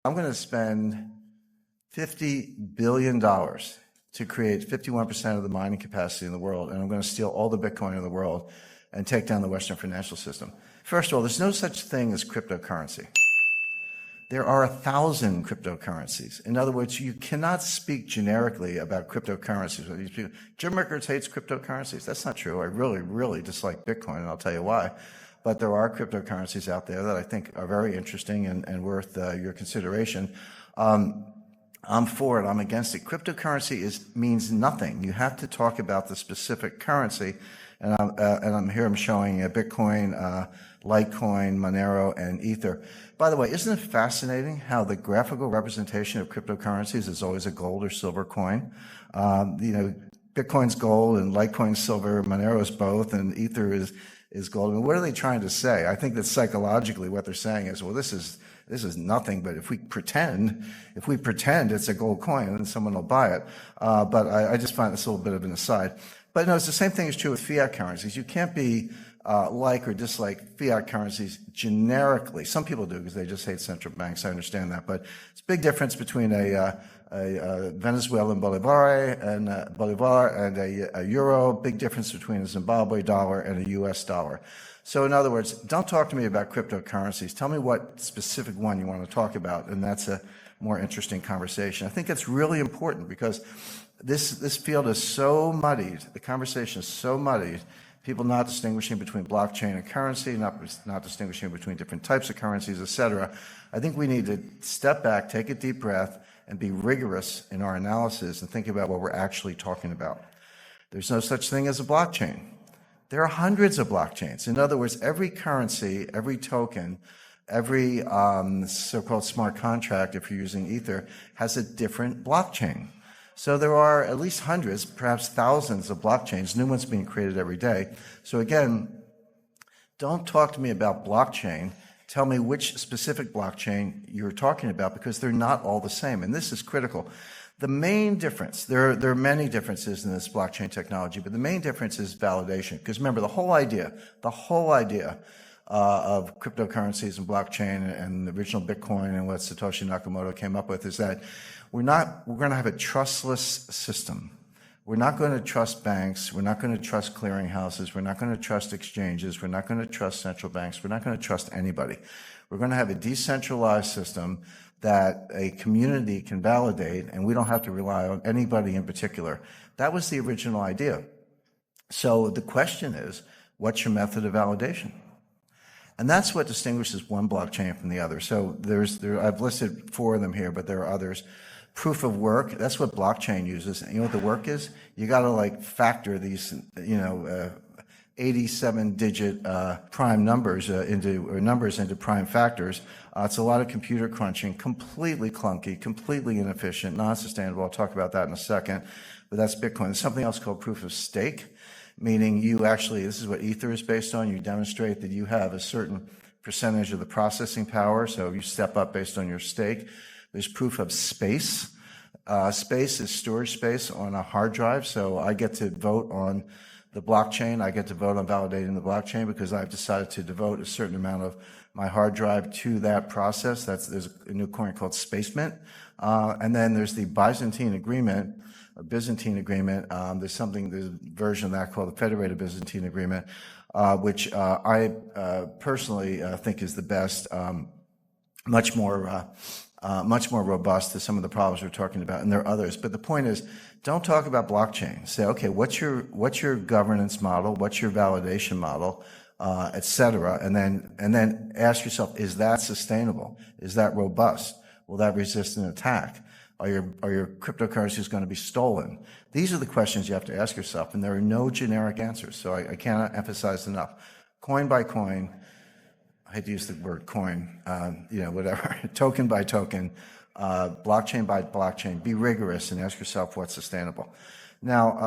I'm going to spend $50 billion to create 51% of the mining capacity in the world, and I'm going to steal all the Bitcoin in the world and take down the Western financial system. First of all, there's no such thing as cryptocurrency. There are 1,000 cryptocurrencies. In other words, you cannot speak generically about cryptocurrencies. Jim Rickards hates cryptocurrencies. That's not true. I really, really dislike Bitcoin, and I'll tell you why. But there are cryptocurrencies out there that I think are very interesting and worth your consideration. I'm for it. I'm against it. Cryptocurrency means nothing. You have to talk about the specific currency. And I'm showing Bitcoin, Litecoin, Monero, and Ether. By the way, isn't it fascinating how the graphical representation of cryptocurrencies is always a gold or silver coin? Bitcoin's gold and Litecoin's silver, Monero's both, and Ether is gold. I mean, what are they trying to say? I think that psychologically what they're saying is, well, this is nothing, but if we pretend it's a gold coin, then someone will buy it. But I just find this a little bit of an aside. But no, it's the same thing is true with fiat currencies. You can't be like or dislike fiat currencies generically. Some people do because they just hate central banks. I understand that, but it's a big difference between a Venezuelan bolivar and a euro. Big difference between a Zimbabwe dollar and a U.S. dollar. So in other words, don't talk to me about cryptocurrencies. Tell me what specific one you want to talk about, and that's a more interesting conversation. I think it's really important because this field is so muddied. The conversation is so muddied. People not distinguishing between blockchain and currency, not distinguishing between different types of currencies, et cetera. I think we need to step back, take a deep breath, and be rigorous in our analysis and think about what we're actually talking about. There's no such thing as a blockchain. There are hundreds of blockchains. In other words, every currency, every token, every so-called smart contract, if you're using Ether, has a different blockchain. So there are at least hundreds, perhaps thousands of blockchains, new ones being created every day. So again, don't talk to me about blockchain. Tell me which specific blockchain you're talking about, because they're not all the same. And this is critical. The main difference, there are many differences in this blockchain technology, but the main difference is validation. Because remember, the whole idea of cryptocurrencies and blockchain and the original Bitcoin and what Satoshi Nakamoto came up with is that we're going to have a trustless system. We're not going to trust banks. We're not going to trust clearinghouses. We're not going to trust exchanges. We're not going to trust central banks. We're not going to trust anybody. We're going to have a decentralized system that a community can validate, and we don't have to rely on anybody in particular. That was the original idea. So the question is, what's your method of validation? And that's what distinguishes one blockchain from the other. So I've listed 4 of them here, but there are others. Proof of work, that's what blockchain uses. And you know what the work is? You got to factor these, 87-digit prime numbers into prime factors. It's a lot of computer crunching, completely clunky, completely inefficient, non-sustainable. I'll talk about that in a second. But that's Bitcoin. There's something else called proof of stake, meaning this is what Ether is based on. You demonstrate that you have a certain percentage of the processing power, so you step up based on your stake. There's proof of space. Space is storage space on a hard drive, so I get to vote on the blockchain. I get to vote on validating the blockchain because I've decided to devote a certain amount of my hard drive to that process. There's a new coin called Space Mint. And then there's the Byzantine Agreement, or Byzantine Agreement. There's a version of that called the Federated Byzantine Agreement, which I personally think is the best, much more robust to some of the problems we're talking about, and there are others. But the point is, don't talk about blockchain. Say, okay, what's your governance model? What's your validation model, et cetera? And then ask yourself, is that sustainable? Is that robust? Will that resist an attack? Are your cryptocurrencies going to be stolen? These are the questions you have to ask yourself, and there are no generic answers. So I cannot emphasize enough. Coin by coin. I hate to use the word coin, whatever, token by token, blockchain by blockchain. Be rigorous and ask yourself what's sustainable. Now,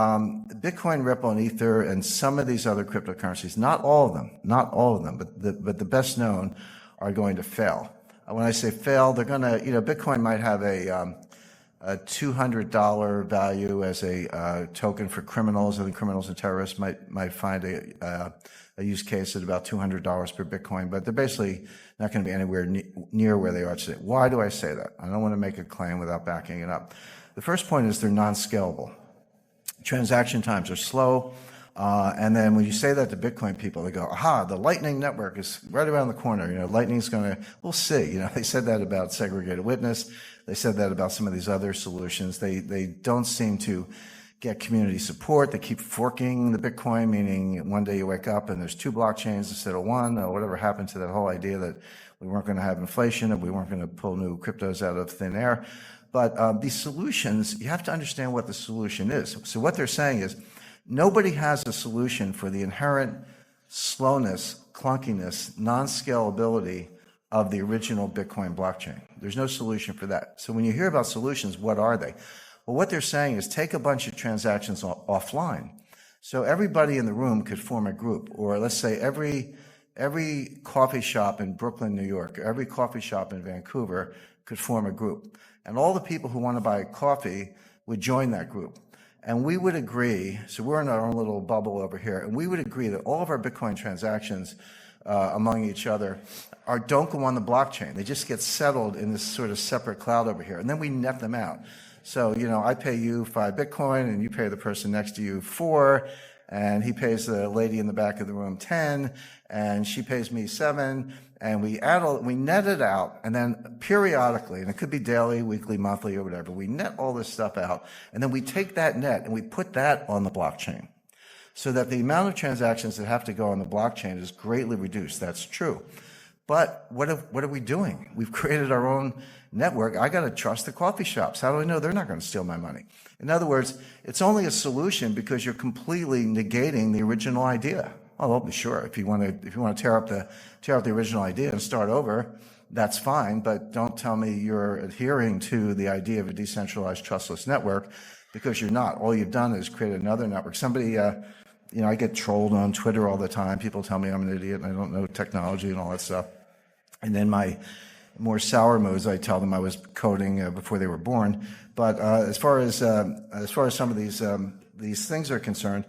Bitcoin, Ripple, and Ether, and some of these other cryptocurrencies, not all of them, but the best known are going to fail. When I say fail, they're going to, Bitcoin might have a $200 value as a token for criminals. I think criminals and terrorists might find a use case at about $200 per Bitcoin, but they're basically not going to be anywhere near where they are today. Why do I say that? I don't want to make a claim without backing it up. The first point is they're non-scalable. Transaction times are slow. And then when you say that to Bitcoin people, they go, aha, the Lightning Network is right around the corner. Lightning's going to, we'll see. They said that about segregated witness. They said that about some of these other solutions. They don't seem to get community support. They keep forking the Bitcoin, meaning one day you wake up and there's 2 blockchains instead of 1, or whatever happened to that whole idea that we weren't going to have inflation and we weren't going to pull new cryptos out of thin air. But these solutions, you have to understand what the solution is. So what they're saying is, nobody has a solution for the inherent slowness, clunkiness, non-scalability of the original Bitcoin blockchain. There's no solution for that. So when you hear about solutions, what are they? Well, what they're saying is take a bunch of transactions offline. So everybody in the room could form a group, or let's say every coffee shop in Brooklyn, New York, or every coffee shop in Vancouver could form a group. And all the people who want to buy coffee would join that group. And we would agree, so we're in our own little bubble over here, and we would agree that all of our Bitcoin transactions among each other don't go on the blockchain. They just get settled in this sort of separate cloud over here, and then we net them out. So, I pay you 5 Bitcoin, and you pay the person next to you 4, and he pays the lady in the back of the room 10, and she pays me 7, and we net it out, and then periodically, and it could be daily, weekly, monthly, or whatever, we net all this stuff out, and then we take that net and we put that on the blockchain, so that the amount of transactions that have to go on the blockchain is greatly reduced. That's true. But what are we doing? We've created our own network. I got to trust the coffee shops. How do I know they're not going to steal my money? In other words, it's only a solution because you're completely negating the original idea. Well, sure, if you want to tear up the original idea and start over, that's fine. But don't tell me you're adhering to the idea of a decentralized, trustless network, because you're not. All you've done is create another network. Somebody, I get trolled on Twitter all the time. People tell me I'm an idiot and I don't know technology and all that stuff. And then my more sour moods, I tell them I was coding before they were born. But as far as some of these things are concerned,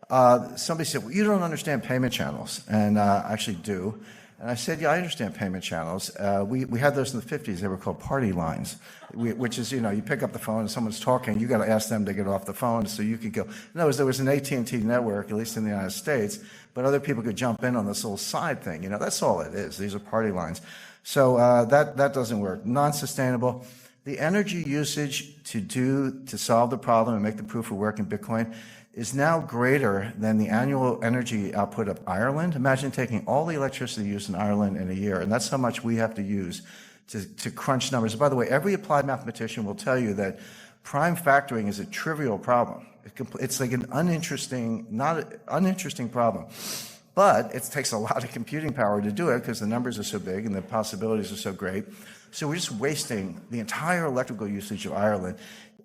somebody said, well, you don't understand payment channels. And I actually do. And I said, yeah, I understand payment channels. We had those in the 50s. They were called party lines, which is, you pick up the phone and someone's talking. You got to ask them to get off the phone so you could go. No, there was an AT&T network, at least in the United States, but other people could jump in on this little side thing. That's all it is. These are party lines. So that doesn't work. Non-sustainable. The energy usage to solve the problem and make the proof of work in Bitcoin is now greater than the annual energy output of Ireland. Imagine taking all the electricity used in Ireland in a year, and that's how much we have to use to crunch numbers. By the way, every applied mathematician will tell you that prime factoring is a trivial problem. It's like an uninteresting problem. But it takes a lot of computing power to do it because the numbers are so big and the possibilities are so great. So we're just wasting the entire electrical usage of Ireland.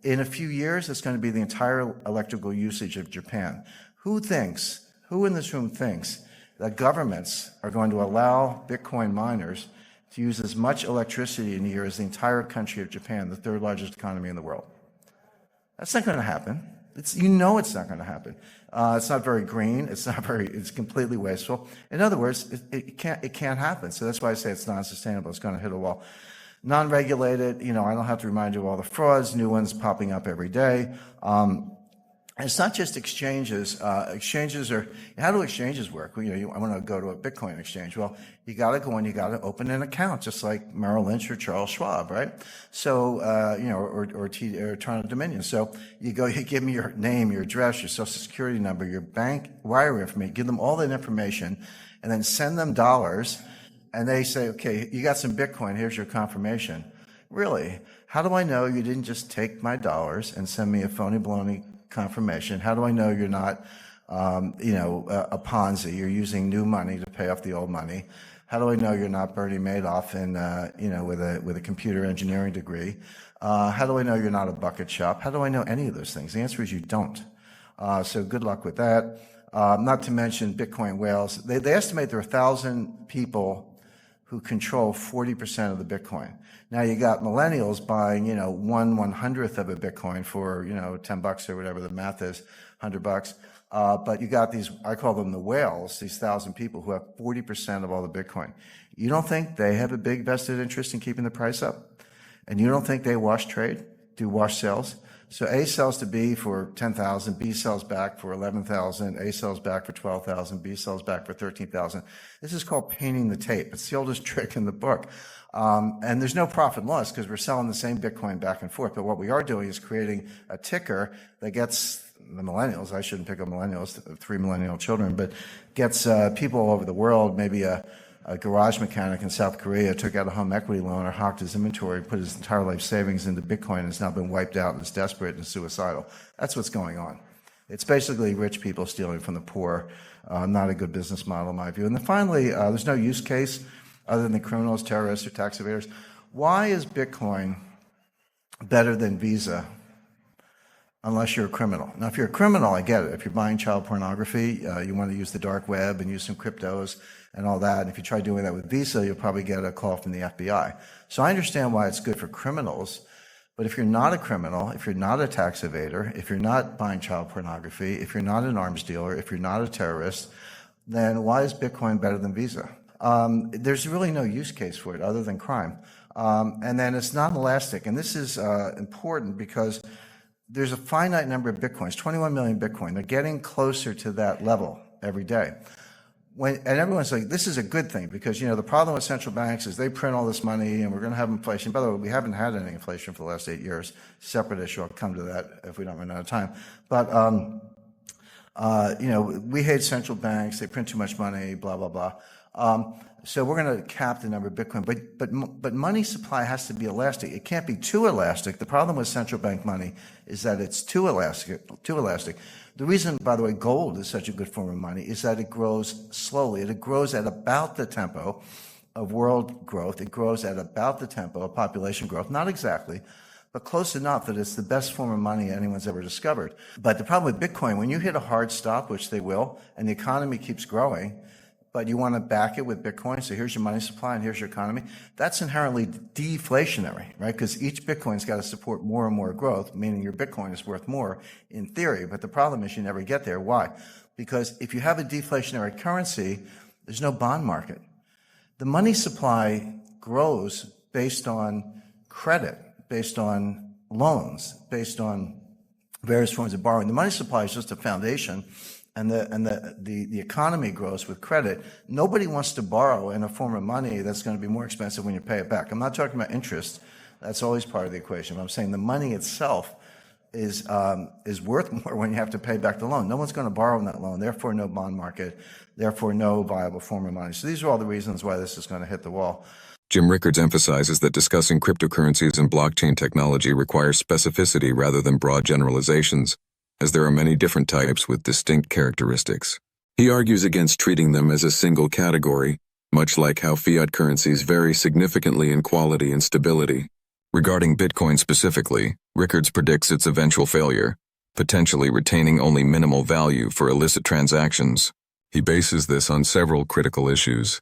In a few years, it's going to be the entire electrical usage of Japan. Who in this room thinks that governments are going to allow Bitcoin miners to use as much electricity in a year as the entire country of Japan, the 3rd largest economy in the world? That's not going to happen. It's not going to happen. It's not very green. It's completely wasteful. In other words, it can't happen. So that's why I say it's non-sustainable. It's going to hit a wall. Non-regulated, I don't have to remind you of all the frauds, new ones popping up every day. It's not just exchanges. How do exchanges work? I want to go to a Bitcoin exchange. Well, you got to go in, you got to open an account, just like Merrill Lynch or Charles Schwab, right? So, or Toronto Dominion. So you give me your name, your address, your social security number, your bank wire information, give them all that information, and then send them dollars. And they say, okay, you got some Bitcoin, here's your confirmation. Really? How do I know you didn't just take my dollars and send me a phony baloney confirmation? How do I know you're not, a Ponzi? You're using new money to pay off the old money. How do I know you're not Bernie Madoff with a computer engineering degree? How do I know you're not a bucket shop? How do I know any of those things? The answer is you don't. So good luck with that. Not to mention Bitcoin whales. They estimate there are 1,000 people who control 40% of the Bitcoin. Now you got millennials buying, 1/100th of a Bitcoin for, $10 or whatever the math is, $100. But you got these, I call them the whales, these 1,000 people who have 40% of all the Bitcoin. You don't think they have a big vested interest in keeping the price up? And you don't think they wash trade, do wash sales? So A sells to B for 10,000, B sells back for 11,000, A sells back for 12,000, B sells back for 13,000. This is called painting the tape. It's the oldest trick in the book. And there's no profit loss because we're selling the same Bitcoin back and forth. But what we are doing is creating a ticker that gets the millennials, I shouldn't pick up millennials, 3 millennial children, but gets people all over the world, maybe a garage mechanic in South Korea took out a home equity loan or hawked his inventory, put his entire life savings into Bitcoin, and has now been wiped out and is desperate and suicidal. That's what's going on. It's basically rich people stealing from the poor. Not a good business model, in my view. And then finally, there's no use case other than criminals, terrorists, or tax evaders. Why is Bitcoin better than Visa unless you're a criminal? Now, if you're a criminal, I get it. If you're buying child pornography, you want to use the dark web and use some cryptos and all that. And if you try doing that with Visa, you'll probably get a call from the FBI. So I understand why it's good for criminals. But if you're not a criminal, if you're not a tax evader, if you're not buying child pornography, if you're not an arms dealer, if you're not a terrorist, then why is Bitcoin better than Visa? There's really no use case for it other than crime. And then it's not elastic. And this is important because there's a finite number of Bitcoins, 21 million Bitcoin. They're getting closer to that level every day. And everyone's like, this is a good thing because, the problem with central banks is they print all this money and we're going to have inflation. By the way, we haven't had any inflation for the last 8 years. Separate issue. I'll come to that if we don't run out of time. But, we hate central banks. They print too much money, blah, blah, blah. So we're going to cap the number of Bitcoin. But money supply has to be elastic. It can't be too elastic. The problem with central bank money is that it's too elastic. The reason, by the way, gold is such a good form of money is that it grows slowly. It grows at about the tempo of world growth. It grows at about the tempo of population growth. Not exactly, but close enough that it's the best form of money anyone's ever discovered. But the problem with Bitcoin, when you hit a hard stop, which they will, and the economy keeps growing, but you want to back it with Bitcoin, so here's your money supply and here's your economy, that's inherently deflationary, right? Because each Bitcoin's got to support more and more growth, meaning your Bitcoin is worth more in theory. But the problem is you never get there. Why? Because if you have a deflationary currency, there's no bond market. The money supply grows based on credit, based on loans, based on various forms of borrowing. The money supply is just a foundation. And the economy grows with credit. Nobody wants to borrow in a form of money that's going to be more expensive when you pay it back. I'm not talking about interest. That's always part of the equation. But I'm saying the money itself is worth more when you have to pay back the loan. No one's going to borrow on that loan. Therefore, no bond market. Therefore, no viable form of money. So these are all the reasons why this is going to hit the wall. Jim Rickards emphasizes that discussing cryptocurrencies and blockchain technology requires specificity rather than broad generalizations, as there are many different types with distinct characteristics. He argues against treating them as a single category, much like how fiat currencies vary significantly in quality and stability. Regarding Bitcoin specifically, Rickards predicts its eventual failure, potentially retaining only minimal value for illicit transactions. He bases this on several critical issues.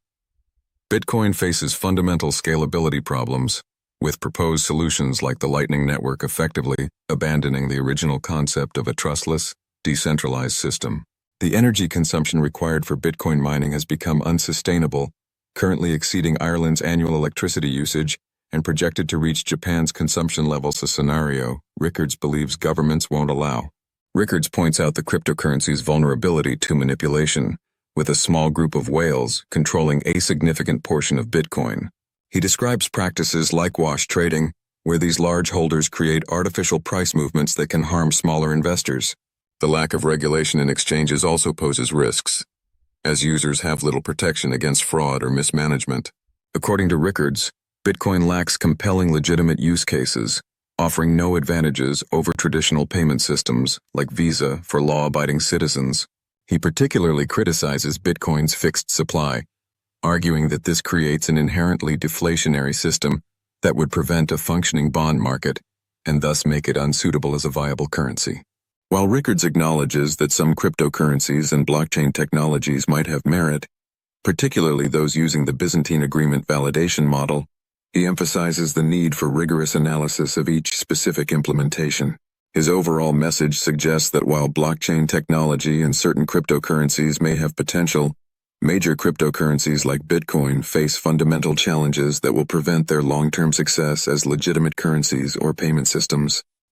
Bitcoin faces fundamental scalability problems, with proposed solutions like the Lightning Network effectively abandoning the original concept of a trustless, decentralized system. The energy consumption required for Bitcoin mining has become unsustainable, currently exceeding Ireland's annual electricity usage and projected to reach Japan's consumption levels, a scenario Rickards believes governments won't allow. Rickards points out the cryptocurrency's vulnerability to manipulation, with a small group of whales controlling a significant portion of Bitcoin. He describes practices like wash trading, where these large holders create artificial price movements that can harm smaller investors. The lack of regulation in exchanges also poses risks, as users have little protection against fraud or mismanagement. According to Rickards, Bitcoin lacks compelling legitimate use cases, offering no advantages over traditional payment systems like Visa for law-abiding citizens. He particularly criticizes Bitcoin's fixed supply, arguing that this creates an inherently deflationary system that would prevent a functioning bond market and thus make it unsuitable as a viable currency. While Rickards acknowledges that some cryptocurrencies and blockchain technologies might have merit, particularly those using the Byzantine agreement validation model. He emphasizes the need for rigorous analysis of each specific implementation. His overall message suggests that while blockchain technology and certain cryptocurrencies may have potential, major cryptocurrencies like Bitcoin face fundamental challenges that will prevent their long-term success as legitimate currencies or payment systems.